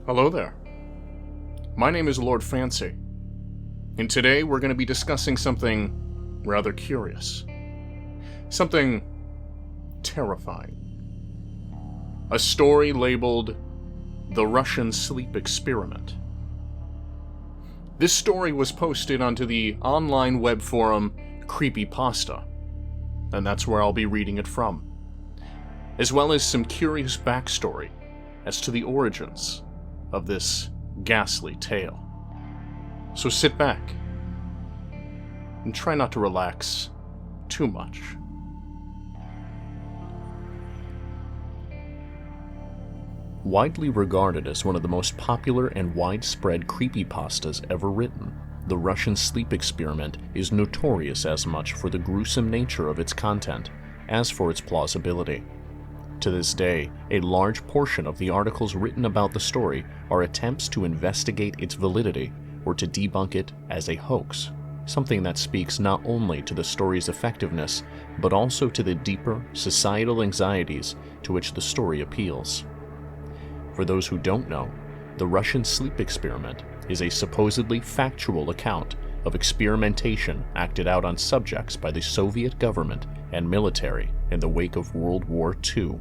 Hello there. My name is Lord Fancie, and today we're going to be discussing something rather curious. Something terrifying. A story labeled The Russian Sleep Experiment. This story was posted onto the online web forum Creepypasta, and that's where I'll be reading it from, as well as some curious backstory as to the origins of this ghastly tale. So sit back and try not to relax too much. Widely regarded as one of the most popular and widespread creepypastas ever written, The Russian Sleep Experiment is notorious as much for the gruesome nature of its content as for its plausibility. To this day, a large portion of the articles written about the story are attempts to investigate its validity or to debunk it as a hoax, something that speaks not only to the story's effectiveness, but also to the deeper societal anxieties to which the story appeals. For those who don't know, the Russian Sleep Experiment is a supposedly factual account of experimentation acted out on subjects by the Soviet government and military in the wake of World War II.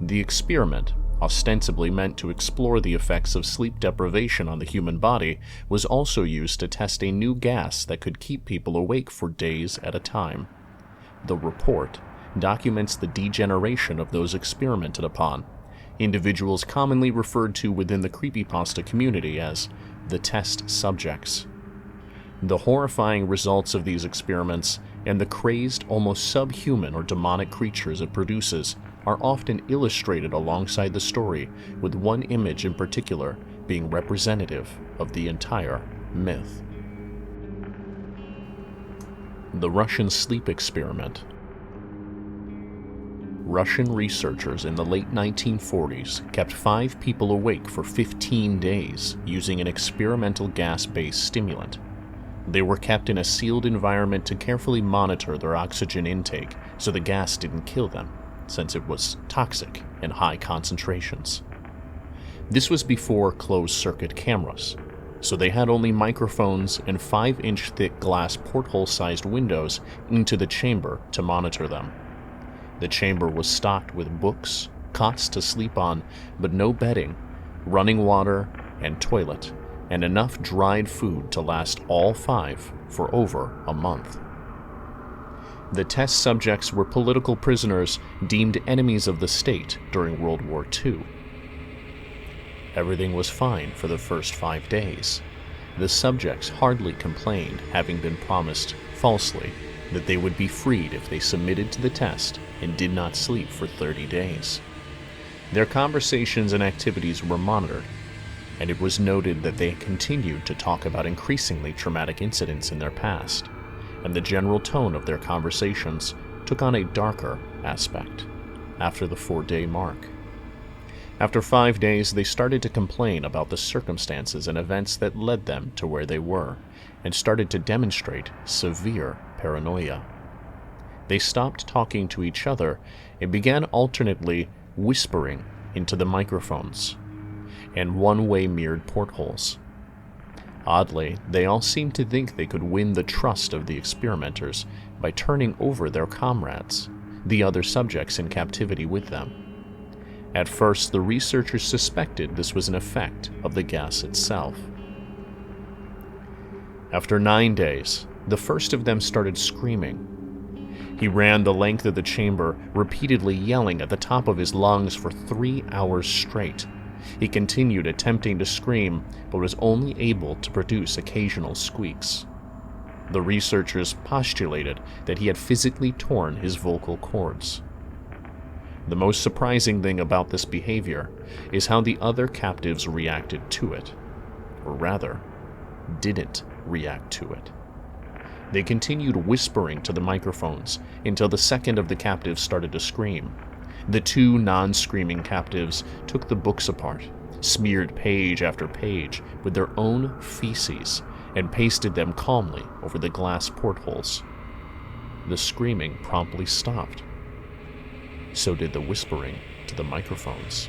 The experiment, ostensibly meant to explore the effects of sleep deprivation on the human body, was also used to test a new gas that could keep people awake for days at a time. The report documents the degeneration of those experimented upon, individuals commonly referred to within the creepypasta community as the test subjects. The horrifying results of these experiments and the crazed, almost subhuman or demonic creatures it produces are often illustrated alongside the story, with one image in particular being representative of the entire myth. The Russian Sleep Experiment. Russian researchers in the late 1940s kept 5 people awake for 15 days using an experimental gas-based stimulant. They were kept in a sealed environment to carefully monitor their oxygen intake so the gas didn't kill them, since it was toxic in high concentrations. This was before closed-circuit cameras, so they had only microphones and 5-inch thick glass porthole-sized windows into the chamber to monitor them. The chamber was stocked with books, cots to sleep on, but no bedding, running water and toilet, and enough dried food to last all 5 for over a month. The test subjects were political prisoners deemed enemies of the state during World War II. Everything was fine for the first 5 days. The subjects hardly complained, having been promised, falsely, that they would be freed if they submitted to the test and did not sleep for 30 days. Their conversations and activities were monitored, and it was noted that they continued to talk about increasingly traumatic incidents in their past, and the general tone of their conversations took on a darker aspect after the 4-day mark. After 5 days, they started to complain about the circumstances and events that led them to where they were, and started to demonstrate severe paranoia. They stopped talking to each other and began alternately whispering into the microphones and one-way mirrored portholes. Oddly, they all seemed to think they could win the trust of the experimenters by turning over their comrades, the other subjects in captivity with them. At first, the researchers suspected this was an effect of the gas itself. After 9 days, the first of them started screaming. He ran the length of the chamber, repeatedly yelling at the top of his lungs for 3 hours straight. He continued attempting to scream, but was only able to produce occasional squeaks. The researchers postulated that he had physically torn his vocal cords. The most surprising thing about this behavior is how the other captives reacted to it, or rather, didn't react to it. They continued whispering to the microphones until the second of the captives started to scream. The 2 non-screaming captives took the books apart, smeared page after page with their own feces, and pasted them calmly over the glass portholes. The screaming promptly stopped. So did the whispering to the microphones.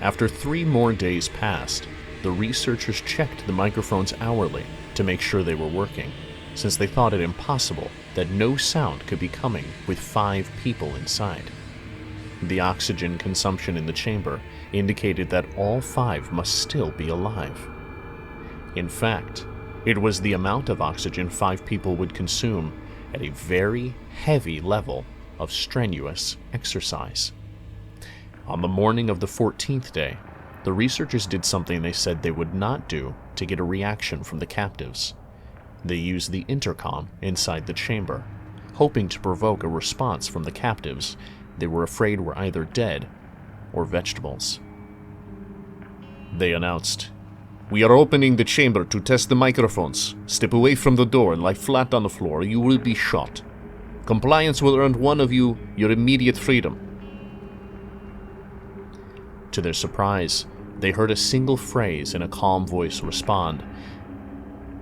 After 3 more days passed, the researchers checked the microphones hourly to make sure they were working, since they thought it impossible that no sound could be coming with 5 people inside. The oxygen consumption in the chamber indicated that all 5 must still be alive. In fact, it was the amount of oxygen 5 people would consume at a very heavy level of strenuous exercise. On the morning of the 14th day, the researchers did something they said they would not do to get a reaction from the captives. They used the intercom inside the chamber, hoping to provoke a response from the captives they were afraid were either dead or vegetables. They announced, "We are opening the chamber to test the microphones. Step away from the door and lie flat on the floor, or you will be shot. Compliance will earn one of you your immediate freedom." To their surprise, they heard a single phrase in a calm voice respond,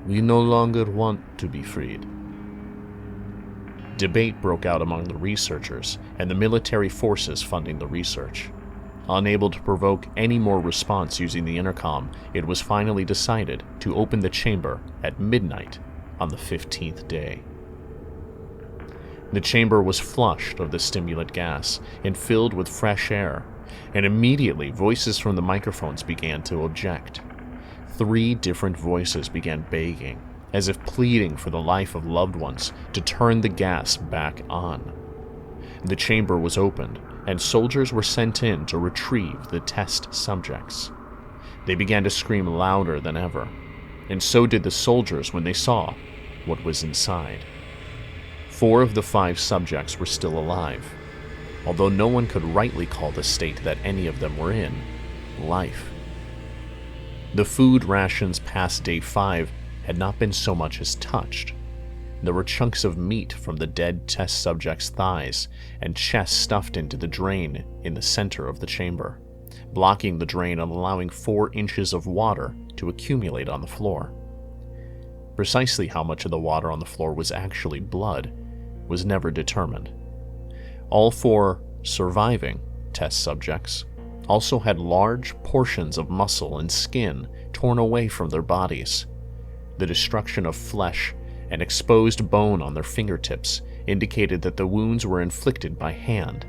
"We no longer want to be freed." Debate broke out among the researchers and the military forces funding the research. Unable to provoke any more response using the intercom, it was finally decided to open the chamber at midnight on the 15th day. The chamber was flushed of the stimulant gas and filled with fresh air, and immediately voices from the microphones began to object. 3 different voices began begging, as if pleading for the life of loved ones, to turn the gas back on. The chamber was opened, and soldiers were sent in to retrieve the test subjects. They began to scream louder than ever, and so did the soldiers when they saw what was inside. 4 of the 5 subjects were still alive, although no one could rightly call the state that any of them were in life. The food rations past day 5 had not been so much as touched. There were chunks of meat from the dead test subject's thighs and chest stuffed into the drain in the center of the chamber, blocking the drain and allowing 4 inches of water to accumulate on the floor. Precisely how much of the water on the floor was actually blood was never determined. All 4 surviving test subjects also had large portions of muscle and skin torn away from their bodies. The destruction of flesh and exposed bone on their fingertips indicated that the wounds were inflicted by hand,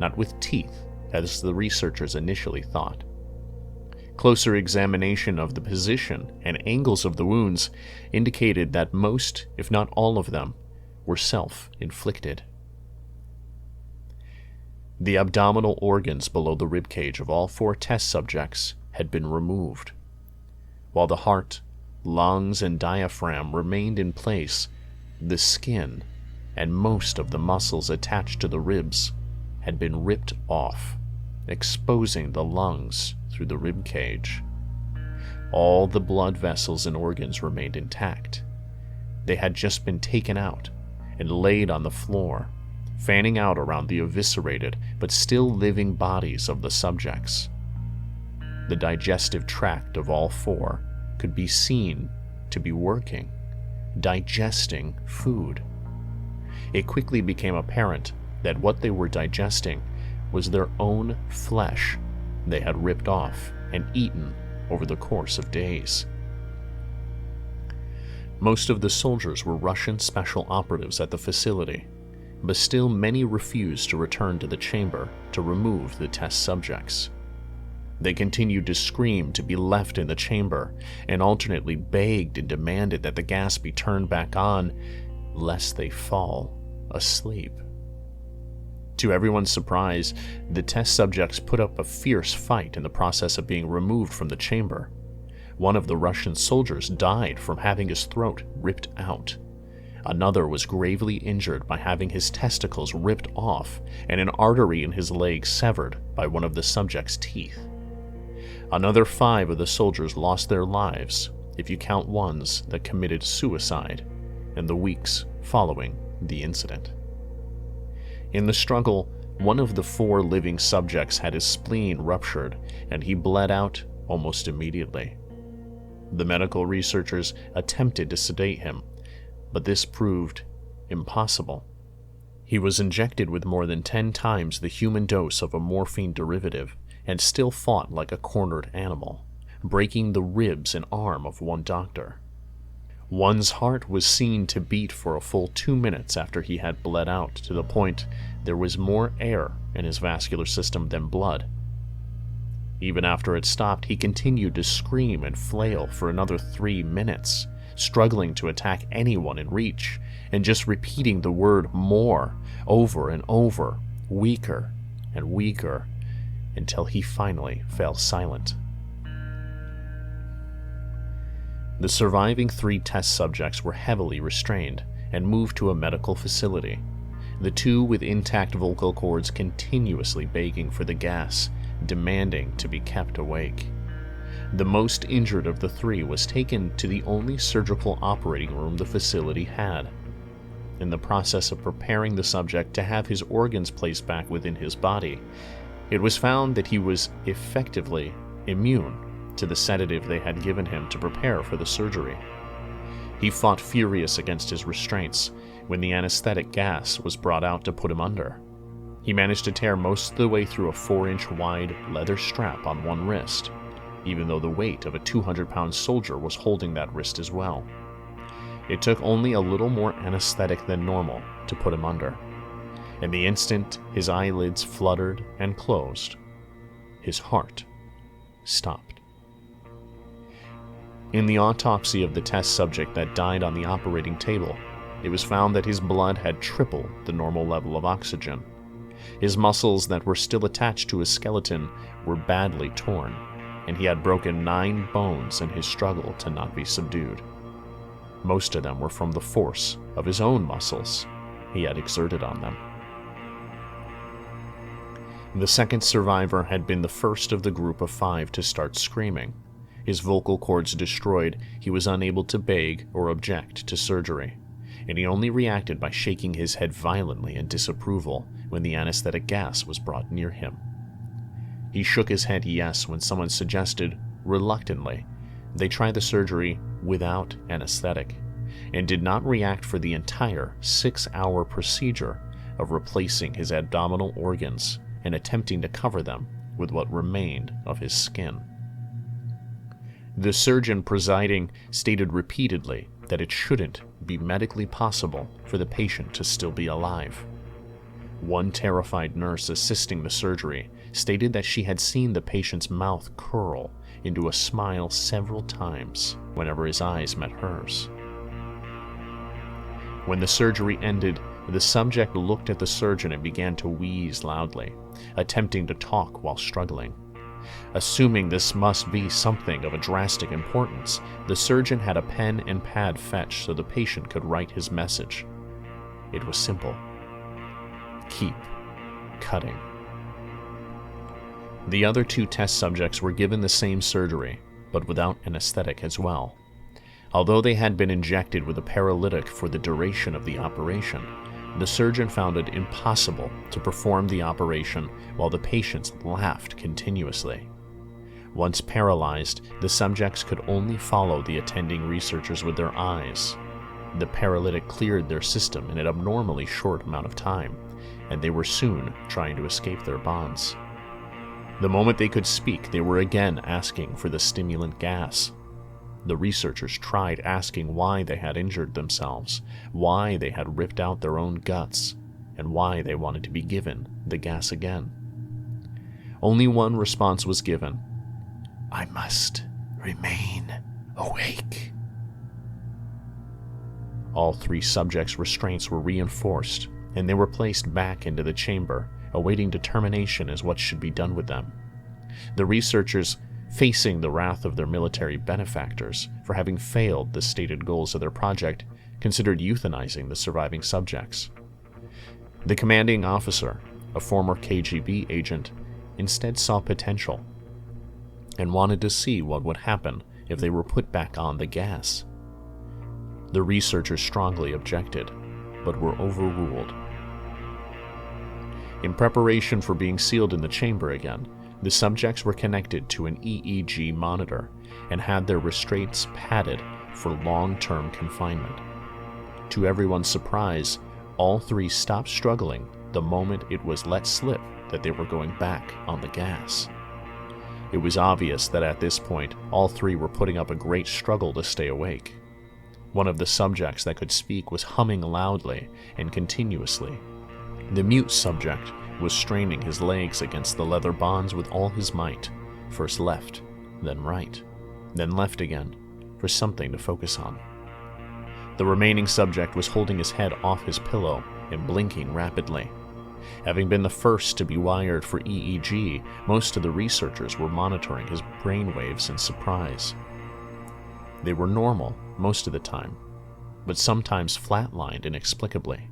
not with teeth, as the researchers initially thought. Closer examination of the position and angles of the wounds indicated that most, if not all of them, were self-inflicted. The abdominal organs below the ribcage of all 4 test subjects had been removed. While the heart, lungs, and diaphragm remained in place, the skin and most of the muscles attached to the ribs had been ripped off, exposing the lungs through the rib cage. All the blood vessels and organs remained intact. They had just been taken out and laid on the floor, fanning out around the eviscerated but still living bodies of the subjects. The digestive tract of all 4 could be seen to be working, digesting food. It quickly became apparent that what they were digesting was their own flesh they had ripped off and eaten over the course of days. Most of the soldiers were Russian special operatives at the facility, but still many refused to return to the chamber to remove the test subjects. They continued to scream to be left in the chamber, and alternately begged and demanded that the gas be turned back on, lest they fall asleep. To everyone's surprise, the test subjects put up a fierce fight in the process of being removed from the chamber. One of the Russian soldiers died from having his throat ripped out. Another was gravely injured by having his testicles ripped off and an artery in his leg severed by one of the subject's teeth. Another 5 of the soldiers lost their lives, if you count ones that committed suicide, in the weeks following the incident. In the struggle, one of the 4 living subjects had his spleen ruptured, and he bled out almost immediately. The medical researchers attempted to sedate him, but this proved impossible. He was injected with more than 10 times the human dose of a morphine derivative and still fought like a cornered animal, breaking the ribs and arm of one doctor. One's heart was seen to beat for a full 2 minutes after he had bled out, to the point there was more air in his vascular system than blood. Even after it stopped, he continued to scream and flail for another 3 minutes, struggling to attack anyone in reach, and just repeating the word more over and over, weaker and weaker, until he finally fell silent. The surviving 3 test subjects were heavily restrained and moved to a medical facility, the 2 with intact vocal cords continuously begging for the gas, demanding to be kept awake. The most injured of the 3 was taken to the only surgical operating room the facility had. In the process of preparing the subject to have his organs placed back within his body, it was found that he was effectively immune to the sedative they had given him to prepare for the surgery. He fought furious against his restraints when the anesthetic gas was brought out to put him under. He managed to tear most of the way through a 4-inch wide leather strap on one wrist, even though the weight of a 200-pound soldier was holding that wrist as well. It took only a little more anesthetic than normal to put him under, and the instant his eyelids fluttered and closed, his heart stopped. In the autopsy of the test subject that died on the operating table, it was found that his blood had tripled the normal level of oxygen. His muscles that were still attached to his skeleton were badly torn, and he had broken 9 bones in his struggle to not be subdued. Most of them were from the force of his own muscles he had exerted on them. The second survivor had been the first of the group of 5 to start screaming. His vocal cords destroyed, he was unable to beg or object to surgery, and he only reacted by shaking his head violently in disapproval when the anesthetic gas was brought near him. He shook his head yes when someone suggested, reluctantly, they try the surgery without anesthetic, and did not react for the entire 6-hour procedure of replacing his abdominal organs and attempting to cover them with what remained of his skin. The surgeon presiding stated repeatedly that it shouldn't be medically possible for the patient to still be alive. One terrified nurse assisting the surgery stated that she had seen the patient's mouth curl into a smile several times whenever his eyes met hers. When the surgery ended, the subject looked at the surgeon and began to wheeze loudly, attempting to talk while struggling. Assuming this must be something of a drastic importance, the surgeon had a pen and pad fetched so the patient could write his message. It was simple. Keep cutting. The other 2 test subjects were given the same surgery, but without anesthetic as well. Although they had been injected with a paralytic for the duration of the operation, the surgeon found it impossible to perform the operation while the patients laughed continuously. Once paralyzed, the subjects could only follow the attending researchers with their eyes. The paralytic cleared their system in an abnormally short amount of time, and they were soon trying to escape their bonds. The moment they could speak, they were again asking for the stimulant gas. The researchers tried asking why they had injured themselves, why they had ripped out their own guts, and why they wanted to be given the gas again. Only one response was given: "I must remain awake." All 3 subjects' restraints were reinforced, and they were placed back into the chamber, awaiting determination as what should be done with them. The researchers, facing the wrath of their military benefactors for having failed the stated goals of their project, considered euthanizing the surviving subjects. The commanding officer, a former KGB agent, instead saw potential and wanted to see what would happen if they were put back on the gas. The researchers strongly objected, but were overruled. In preparation for being sealed in the chamber again, the subjects were connected to an EEG monitor and had their restraints padded for long-term confinement. To everyone's surprise, all 3 stopped struggling the moment it was let slip that they were going back on the gas. It was obvious that at this point, all three were putting up a great struggle to stay awake. One of the subjects that could speak was humming loudly and continuously. The mute subject was straining his legs against the leather bonds with all his might, first left, then right, then left again, for something to focus on. The remaining subject was holding his head off his pillow and blinking rapidly. Having been the first to be wired for EEG, most of the researchers were monitoring his brainwaves in surprise. They were normal most of the time, but sometimes flatlined inexplicably.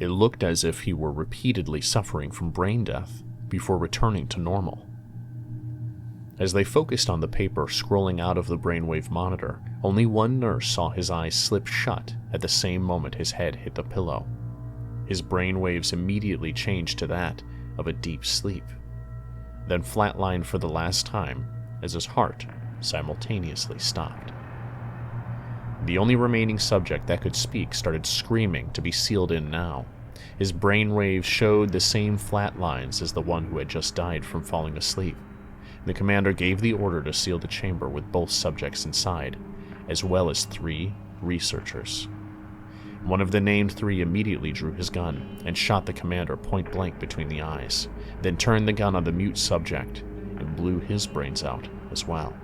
It looked as if he were repeatedly suffering from brain death before returning to normal. As they focused on the paper scrolling out of the brainwave monitor, only one nurse saw his eyes slip shut at the same moment his head hit the pillow. His brainwaves immediately changed to that of a deep sleep, then flatlined for the last time as his heart simultaneously stopped. The only remaining subject that could speak started screaming to be sealed in now. His brainwaves showed the same flat lines as the one who had just died from falling asleep. The commander gave the order to seal the chamber with both subjects inside, as well as 3 researchers. One of the named 3 immediately drew his gun and shot the commander point blank between the eyes, then turned the gun on the mute subject and blew his brains out as well.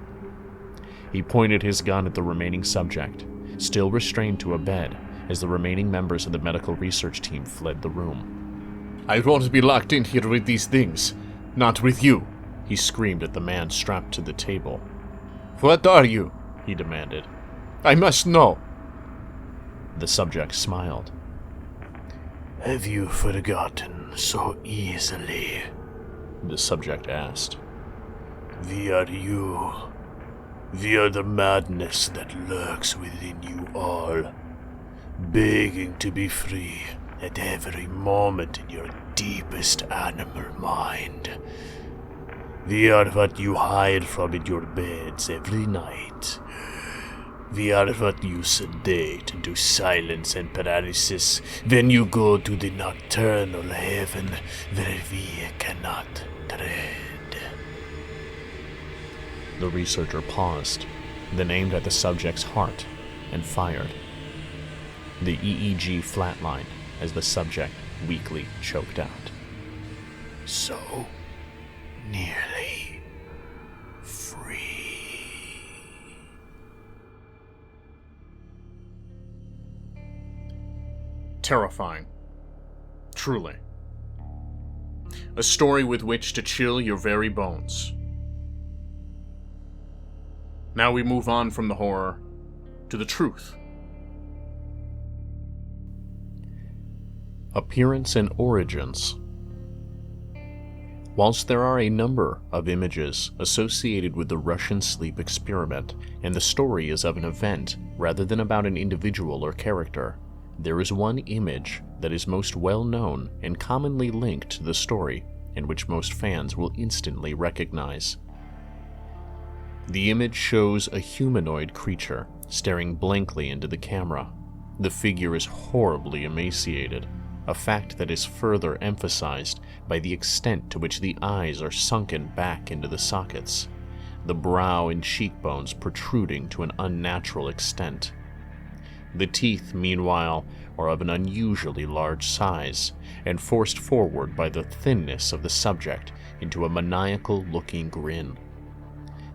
He pointed his gun at the remaining subject, still restrained to a bed, as the remaining members of the medical research team fled the room. "I won't be locked in here with these things. Not with you," he screamed at the man strapped to the table. "What are you?" he demanded. "I must know." The subject smiled. "Have you forgotten so easily?" the subject asked. "We are you. We are the madness that lurks within you all, begging to be free at every moment in your deepest animal mind. We are what you hide from in your beds every night. We are what you sedate into silence and paralysis when you go to the nocturnal heaven where we cannot tread." The researcher paused, then aimed at the subject's heart and fired. The EEG flatlined as the subject weakly choked out. So nearly free. Terrifying. Truly. A story with which to chill your very bones. Now we move on from the horror to the truth. Appearance and origins. Whilst there are a number of images associated with the Russian sleep experiment, and the story is of an event rather than about an individual or character, there is one image that is most well known and commonly linked to the story, and which most fans will instantly recognize. The image shows a humanoid creature staring blankly into the camera. The figure is horribly emaciated, a fact that is further emphasized by the extent to which the eyes are sunken back into the sockets, the brow and cheekbones protruding to an unnatural extent. The teeth, meanwhile, are of an unusually large size, and forced forward by the thinness of the subject into a maniacal-looking grin.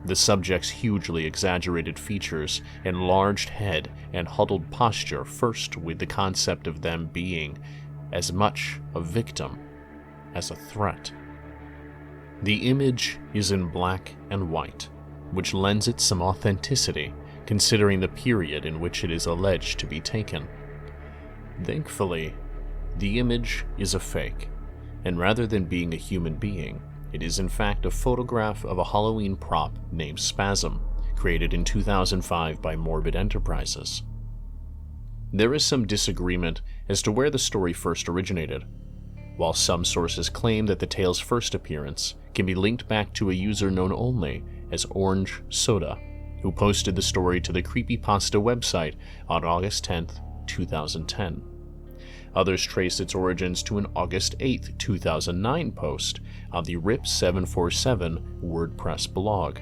The subject's hugely exaggerated features, enlarged head, and huddled posture first with the concept of them being as much a victim as a threat. The image is in black and white, which lends it some authenticity considering the period in which it is alleged to be taken. Thankfully, the image is a fake, and rather than being a human being, it is in fact a photograph of a Halloween prop named Spasm, created in 2005 by Morbid Enterprises. There is some disagreement as to where the story first originated. While some sources claim that the tale's first appearance can be linked back to a user known only as Orange Soda, who posted the story to the Creepypasta website on August 10th, 2010. Others trace its origins to an August 8, 2009 post on the RIP747 WordPress blog,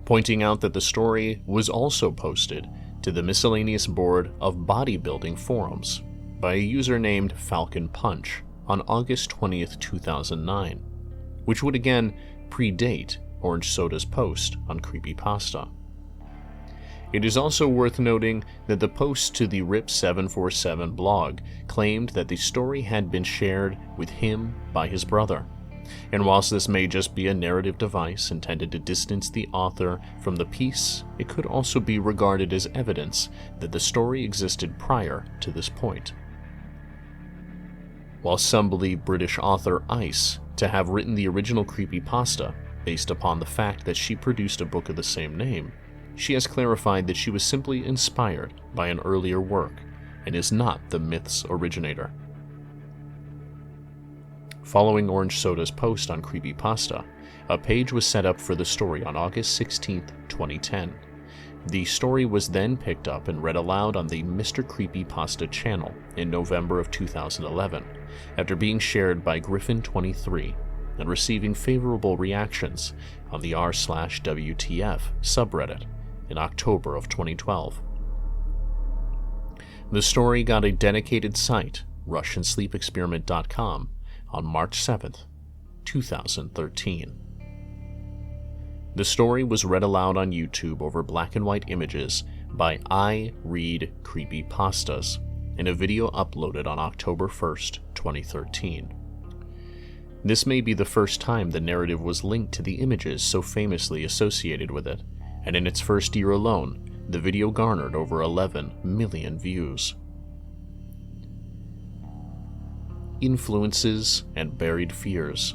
pointing out that the story was also posted to the miscellaneous board of bodybuilding forums by a user named Falcon Punch on August 20th, 2009, which would again predate Orange Soda's post on Creepypasta. It is also worth noting that the post to the RIP747 blog claimed that the story had been shared with him by his brother, and whilst this may just be a narrative device intended to distance the author from the piece, it could also be regarded as evidence that the story existed prior to this point. While some believe British author Ice to have written the original creepypasta based upon the fact that she produced a book of the same name, she has clarified that she was simply inspired by an earlier work and is not the myth's originator. Following Orange Soda's post on Creepypasta, a page was set up for the story on August 16, 2010. The story was then picked up and read aloud on the MrCreepyPasta channel in November of 2011, after being shared by Griffin23 and receiving favorable reactions on the r/WTF subreddit in October of 2012. The story got a dedicated site, RussianSleepExperiment.com, on March 7th, 2013. The story was read aloud on YouTube over black and white images by IReadCreepyPastas in a video uploaded on October 1st, 2013. This may be the first time the narrative was linked to the images so famously associated with it, and in its first year alone, the video garnered over 11 million views. Influences and buried fears.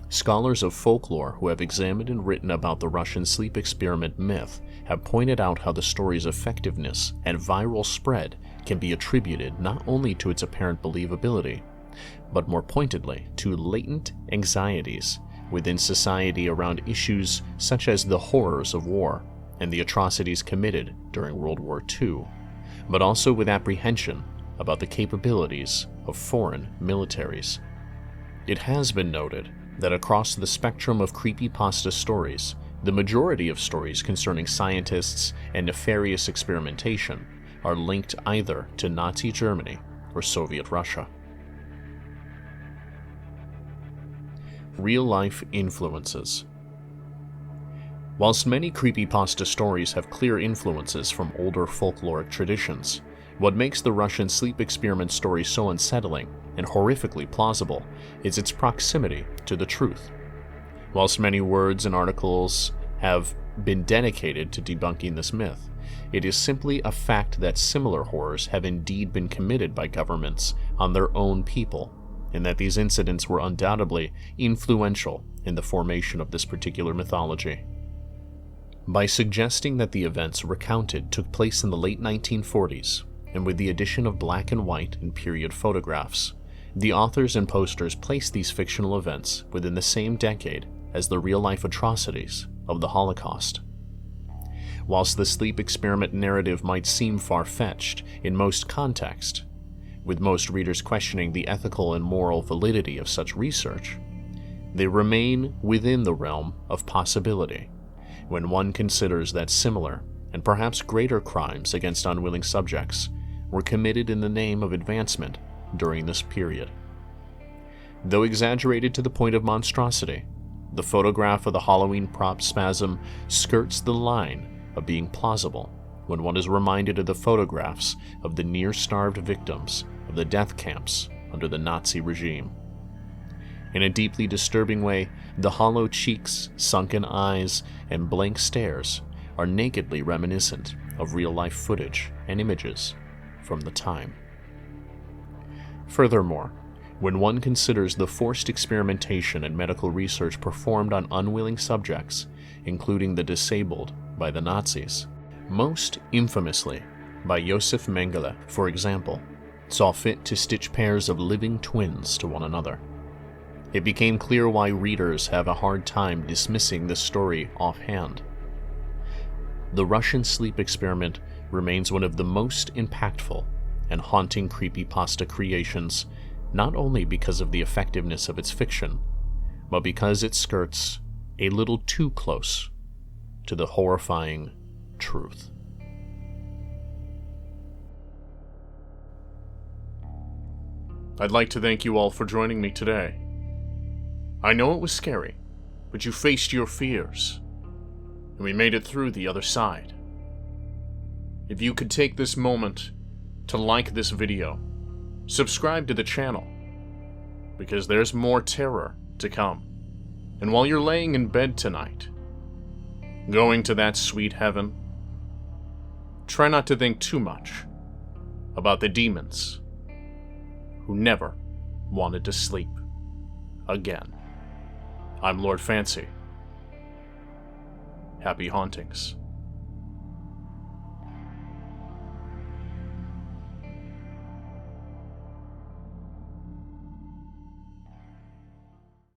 Scholars of folklore who have examined and written about the Russian sleep experiment myth have pointed out how the story's effectiveness and viral spread can be attributed not only to its apparent believability, but more pointedly to latent anxieties within society around issues such as the horrors of war and the atrocities committed during World War II, but also with apprehension about the capabilities of foreign militaries. It has been noted that across the spectrum of creepypasta stories, the majority of stories concerning scientists and nefarious experimentation are linked either to Nazi Germany or Soviet Russia. Real-life influences. Whilst many creepypasta stories have clear influences from older folkloric traditions, what makes the Russian sleep experiment story so unsettling and horrifically plausible is its proximity to the truth. Whilst many words and articles have been dedicated to debunking this myth, it is simply a fact that similar horrors have indeed been committed by governments on their own people, and that these incidents were undoubtedly influential in the formation of this particular mythology. By suggesting that the events recounted took place in the late 1940s, and with the addition of black and white and period photographs, the authors and posters placed these fictional events within the same decade as the real-life atrocities of the Holocaust. Whilst the sleep experiment narrative might seem far-fetched in most context, with most readers questioning the ethical and moral validity of such research, they remain within the realm of possibility when one considers that similar and perhaps greater crimes against unwilling subjects were committed in the name of advancement during this period. Though exaggerated to the point of monstrosity, the photograph of the Halloween prop spasm skirts the line of being plausible when one is reminded of the photographs of the near-starved victims of the death camps under the Nazi regime. In a deeply disturbing way, the hollow cheeks, sunken eyes, and blank stares are nakedly reminiscent of real-life footage and images from the time. Furthermore, when one considers the forced experimentation and medical research performed on unwilling subjects, including the disabled by the Nazis, most infamously by Josef Mengele, for example, saw fit to stitch pairs of living twins to one another, it became clear why readers have a hard time dismissing this story offhand. The Russian sleep experiment remains one of the most impactful and haunting creepypasta creations, not only because of the effectiveness of its fiction, but because it skirts a little too close to the horrifying truth. I'd like to thank you all for joining me today. I know it was scary, but you faced your fears, and we made it through the other side. If you could take this moment to like this video, subscribe to the channel, because there's more terror to come. And while you're laying in bed tonight, going to that sweet heaven, try not to think too much about the demons who never wanted to sleep again. I'm Lord Fancie. Happy hauntings.